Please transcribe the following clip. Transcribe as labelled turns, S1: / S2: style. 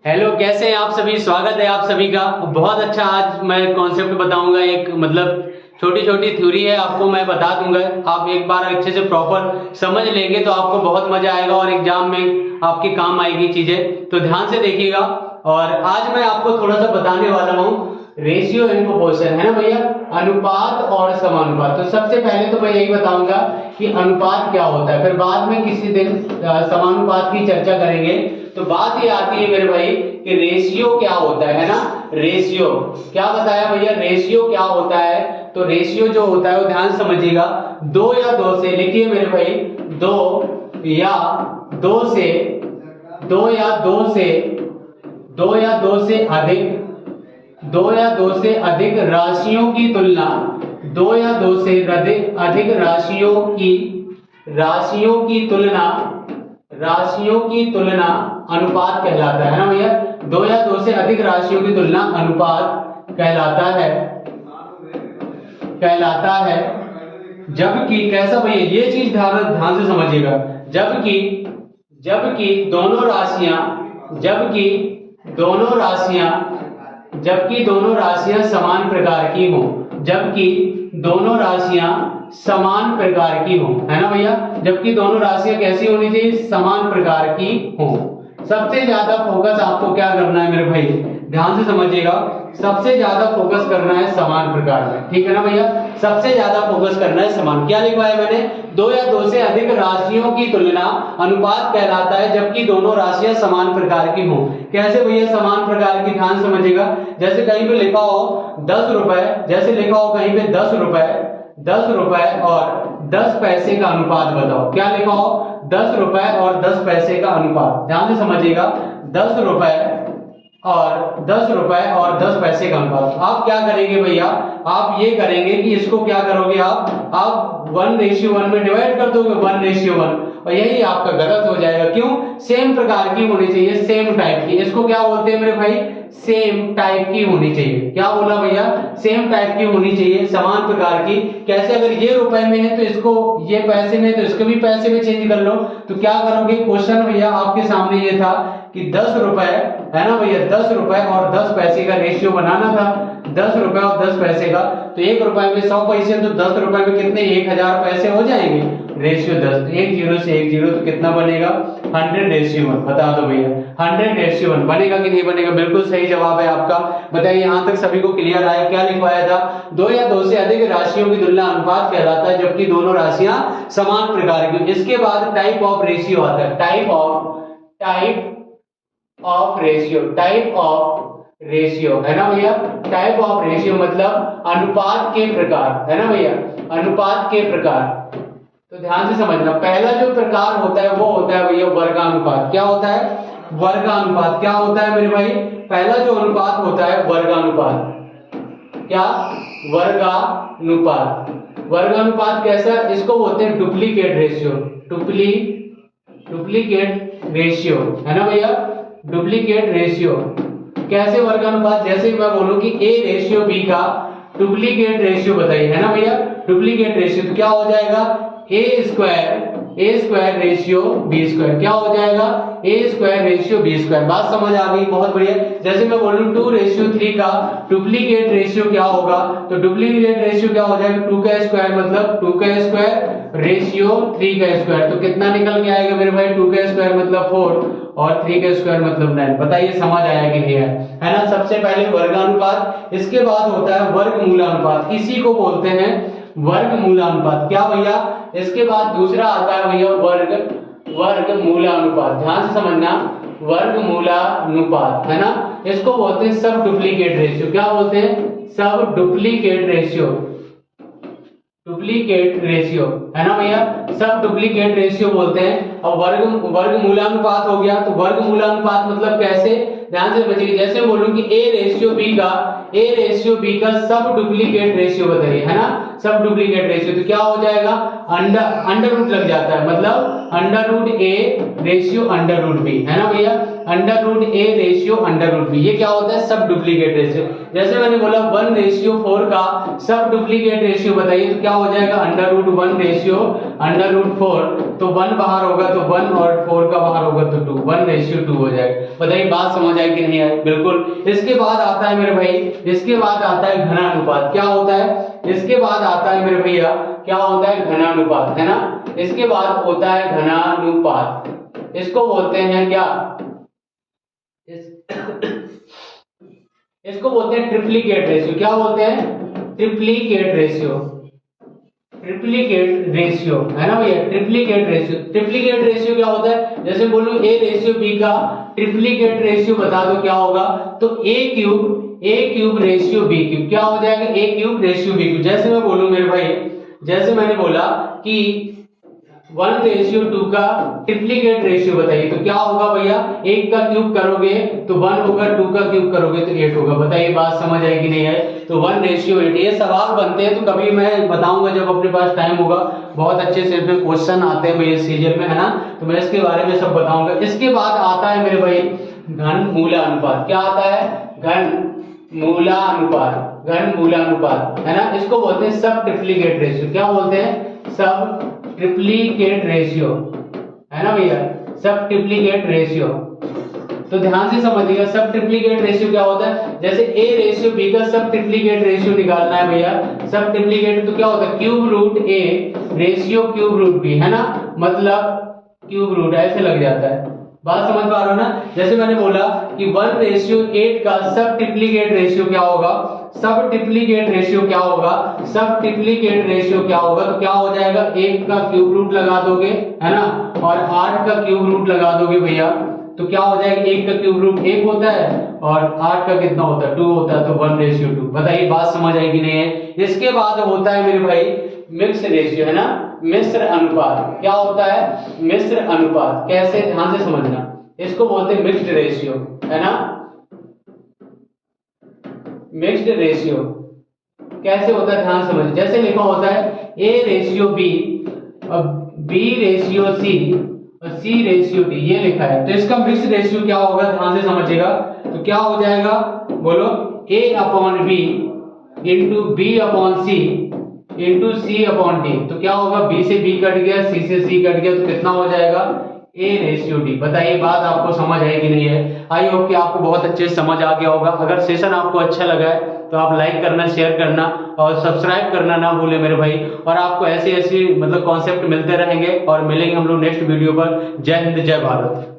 S1: Hello, कैसे हैं आप सभी। स्वागत है आप सभी का। बहुत अच्छा, आज मैं कॉन्सेप्ट बताऊंगा। एक मतलब छोटी छोटी थ्योरी है, आपको मैं बता दूंगा। आप एक बार अच्छे से प्रॉपर समझ लेंगे तो आपको बहुत मजा आएगा और एग्जाम में आपके काम आएगी चीजें। तो ध्यान से देखिएगा। और आज मैं आपको थोड़ा सा बताने वाला हूँ रेशियो एंड प्रोपोर्शन, है ना भैया, अनुपात और समानुपात। तो सबसे पहले तो मैं यही बताऊंगा कि अनुपात क्या होता है, फिर बाद में किसी दिन समानुपात की चर्चा करेंगे। तो बात ये आती है मेरे भाई कि रेशियो क्या होता है ना। रेशियो क्या बताया भैया, रेशियो क्या होता है। तो रेशियो जो होता है वो ध्यान समझिएगा, दो या दो से, लिखिए मेरे भाई, दो या दो से, दो या दो से, दो या दो से अधिक, दो या दो से अधिक राशियों की तुलना, दो या दो से अधिक राशियों की तुलना, राशियों की तुलना अनुपात कहलाता है ना भैया। दो या दो से अधिक राशियों की तुलना अनुपात कहलाता है, कहलाता है। जबकि कैसा भैया, ये चीज ध्यान से समझिएगा। जबकि जबकि दोनों राशियां जबकि दोनों राशियां जबकि दोनों राशियां समान प्रकार की हो, जबकि दोनों राशियां समान प्रकार की हो, है ना भैया। जबकि दोनों राशियां कैसी होनी चाहिए, समान प्रकार की हो। सबसे ज्यादा फोकस आपको क्या करना है मेरे भाई, ध्यान से समझिएगा। सबसे ज्यादा फोकस करना है समान प्रकार में, ठीक है ना भैया। सबसे ज्यादा फोकस करना है समान। क्या लिखा है मैंने, दो या दो से अधिक राशियों की तुलना अनुपात कहलाता है जबकि दोनों राशियां समान प्रकार की हो। कैसे भैया समान प्रकार की, ध्यान समझिएगा। जैसे कहीं पे लिखा हो 10 रुपए, जैसे लिखा हो कहीं पे 10 रुपए, 10 रुपए और 10 पैसे का अनुपात बताओ। क्या लिखा हो, 10 रुपए और 10 पैसे का अनुपात। ध्यान से समझिएगा, 10 रुपए और 10 रुपए और 10 पैसे का अनुपात। आप क्या करेंगे भैया, आप ये करेंगे कि इसको क्या करोगे, आप 1:1 में डिवाइड कर दोगे, 1:1। और यही आपका गलत हो जाएगा। क्यों, सेम प्रकार की होनी चाहिए, सेम टाइप की। इसको क्या बोलते हैं मेरे भाई, सेम टाइप की होनी चाहिए। क्या बोला भैया, सेम टाइप की होनी चाहिए, समान प्रकार की। कैसे, अगर ये रुपए में है तो इसको, ये पैसे में तो इसको भी पैसे में चेंज कर लो। तो क्या करोगे, क्वेश्चन भैया आपके सामने ये था कि 10 रुपए, है ना भैया, 10 रुपए और 10 पैसे का रेशियो बनाना था। 10 रुपए और 10 पैसे का, तो 1 रुपए में 100 पैसे, तो 10 रुपए में कितने, 1000 पैसे हो जाएंगे। रेशियो 10, एक जीरो से एक जीरो, तो कितना बनेगा, 100:1। बता दो भैया, 100:1 बनेगा कि नहीं बनेगा। बिल्कुल सही जवाब है आपका। बताइए, यहां तक सभी को क्लियर आया। क्या लिखवाया था, दो या दो से अधिक राशियों की तुलना अनुपात कहलाता है जबकि दोनों राशियां समान प्रकार की। इसके बाद टाइप ऑफ रेशियो आता है, type of ratio, type of ratio, है ना भैया। टाइप ऑफ रेशियो मतलब अनुपात के प्रकार, है ना भैया, अनुपात के प्रकार। तो ध्यान से समझना, पहला जो प्रकार होता है वो होता है भैया वर्गानुपात। क्या होता है, वर्गानुपात। क्या होता है मेरे भाई, पहला जो अनुपात होता है वर्गानुपात। क्या, वर्गानुपात। वर्गानुपात कैसा, इसको बोलते हैं डुप्लीकेट रेशियो, डुप्लीकेट रेशियो, है ना भैया, डुप्लीकेट रेशियो। कैसे वर्गानुपात, जैसे मैं बोलूं कि A:B का डुप्लीकेट रेशियो बताइए, है ना भैया, डुप्लीकेट रेशियो। तो क्या हो जाएगा, A square ratio B square. क्या हो जाएगा, A square ratio B square. बात समझ आ गई, बहुत बढ़िया। जैसे मैं बोलूं 2:3 का डुप्लीकेट रेशियो क्या होगा, तो डुप्लीकेट रेशियो क्या हो जाएगा, 2 का स्क्वायर मतलब 2 का स्क्वायर रेशियो 3 का स्क्वायर। तो कितना निकल के आएगा मेरे भाई, 2 का स्क्वायर मतलब 4 और 3 का स्क्वायर मतलब 9। बताइए समझ आया कि नहीं है ना। सबसे पहले वर्गानुपात, इसके बाद होता है वर्गमूलानुपात। इसी को बोलते हैं वर्गमूलानुपात। क्या भैया, इसके बाद दूसरा आता है भैया वर्गमूलानुपात। ध्यान से समझना, वर्गमूलानुपात, है ना। इसको बोलते हैं सब डुप्लीकेट रेशियो। क्या बोलते हैं, सब डुप्लीकेट रेशियो, डुप्लीकेट रेशियो, है ना भैया, सब डुप्लीकेट रेशियो बोलते हैं। और वर्गमूलानुपात हो गया, तो वर्गमूलानुपात मतलब कैसे, ध्यान से बचिए। जैसे बोलूं कि A रेशियो बी का सब डुप्लीकेट रेशियो बताइए, है ना, सब डुप्लीकेट रेशियो। तो क्या हो जाएगा, अंडर रूट लग जाता है, मतलब √A रेशियो √B, है ना भैया, √A रेशियो √B। ये क्या होता है, सब डुप्लीकेट रेशियो। जैसे मैंने बोला 1:4 का सब डुप्लीकेट रेशियो बताइए, तो क्या हो जाएगा, √1 रेशियो √4 तो 1 बाहर होगा तो 1 और 4 का बाहर होगा तो 2, 1:2 हो जाएगा। बताइए बात समझ आई कि नहीं आई? बिल्कुल। इसके बाद आता है मेरे भाई, इसके बाद आता है घनानुपात। क्या होता है? इसके बाद आता है मेरे भैया, क्या होता है? घनानुपात, है ना। इसके बाद होता है घनानुपात, इसको बोलते हैं क्या? इसको बोलते हैं ट्रिप्लीकेट रेशियो। क्या बोलते हैं? ट्रिप्लीकेट रेशियो, ट्रिप्लीकेट रेशियो, है ना भैया। ट्रिप्लीकेट रेशियो, ट्रिप्लीकेट रेशियो क्या होता है? जैसे बोलूं ए रेशियो बी का ट्रिप्लीकेट रेशियो बता दो क्या होगा, तो ए क्यूब रेशियो बी क्यूब। क्या हो जाएगा? ए क्यूब रेशियो बी क्यूब। जैसे मैं बोलूं मेरे भाई, जैसे मैंने बोला कि 1:2 का ट्रिप्लीकेट रेशियो बताइए, तो क्या होगा भैया? 1 का क्यूब करोगे तो 1 होगा, 2 का क्यूब करोगे तो 8 होगा। बताइए बात समझ आएगी नहीं है? तो 1:8। ये सवाल बनते हैं तो कभी मैं बताऊंगा जब अपने पास टाइम होगा। बहुत अच्छे से इसमें क्वेश्चन आते हैं भैया सीरियल में, है ना, तो मैं इसके बारे में सब बताऊंगा। इसके बाद आता है मेरे भाई घन मूलानुपात। क्या आता है? घन मूलानुपात, घन मूलानुपात, है ना। इसको बोलते हैं सब ट्रिप्लीकेट रेशियो। क्या बोलते हैं? सब ट्रिप्लीकेट रेशियो, है ना भैया, सब ट्रिप्लीकेट रेशियो। तो ध्यान से समझिएगा, सब ट्रिप्लीकेट रेशियो क्या होता है? जैसे ए रेशियो बी का सब ट्रिप्लीकेट रेशियो निकालना है भैया, सब ट्रिप्लीकेट तो क्या होता है? Cube root A ratio cube root B, है ना, मतलब क्यूब रूट ऐसे लग जाता है। बात समझ पा रहे हो ना? जैसे मैंने बोला कि 1:8 का सब ट्रिप्लीकेट रेशियो क्या होगा? सब ट्रिप्लीकेट रेशियो क्या होगा? सब ट्रिप्लीकेट रेशियो क्या होगा? तो क्या हो जाएगा? 1 का क्यूब रूट लगा दोगे, है ना, और 8 का क्यूब रूट लगा दोगे भैया, तो क्या हो जाएगा? 1 का क्यूब रूट 1 होता है और 8 का कितना होता है? 2 होता है, तो 1:2। बताइए बात समझ आएगी नहीं है? इसके बाद होता है मेरे भाई मिक्स रेशियो, है ना, मिश्र अनुपात। क्या होता है? मिश्र अनुपात। कैसे? ध्यान से समझना, इसको बोलते हैं मिक्स्ड रेशियो, है ना। मिक्स्ड रेशियो कैसे होता है? ध्यान समझ। जैसे लिखा होता है ए रेशियो बी और बी रेशियो सी और सी रेशियो डी, ये लिखा है, तो इसका मिक्स रेशियो क्या होगा? ध्यान से समझिएगा। तो क्या हो जाएगा? बोलो, a upon b into b upon c into c upon d. तो क्या होगा? बी से बी कट गया, सी से सी कट गया, तो कितना हो जाएगा? ए रेशियो डी। बताइए बात आपको समझ आई कि नहीं है? आई होप कि आपको बहुत अच्छे से समझ आ गया होगा। अगर सेशन आपको अच्छा लगा है तो आप लाइक करना, शेयर करना और सब्सक्राइब करना ना भूले मेरे भाई। और आपको ऐसे ऐसे मतलब कॉन्सेप्ट मिलते रहेंगे और मिलेंगे हम लोग नेक्स्ट वीडियो पर। जय हिंद, जय भारत।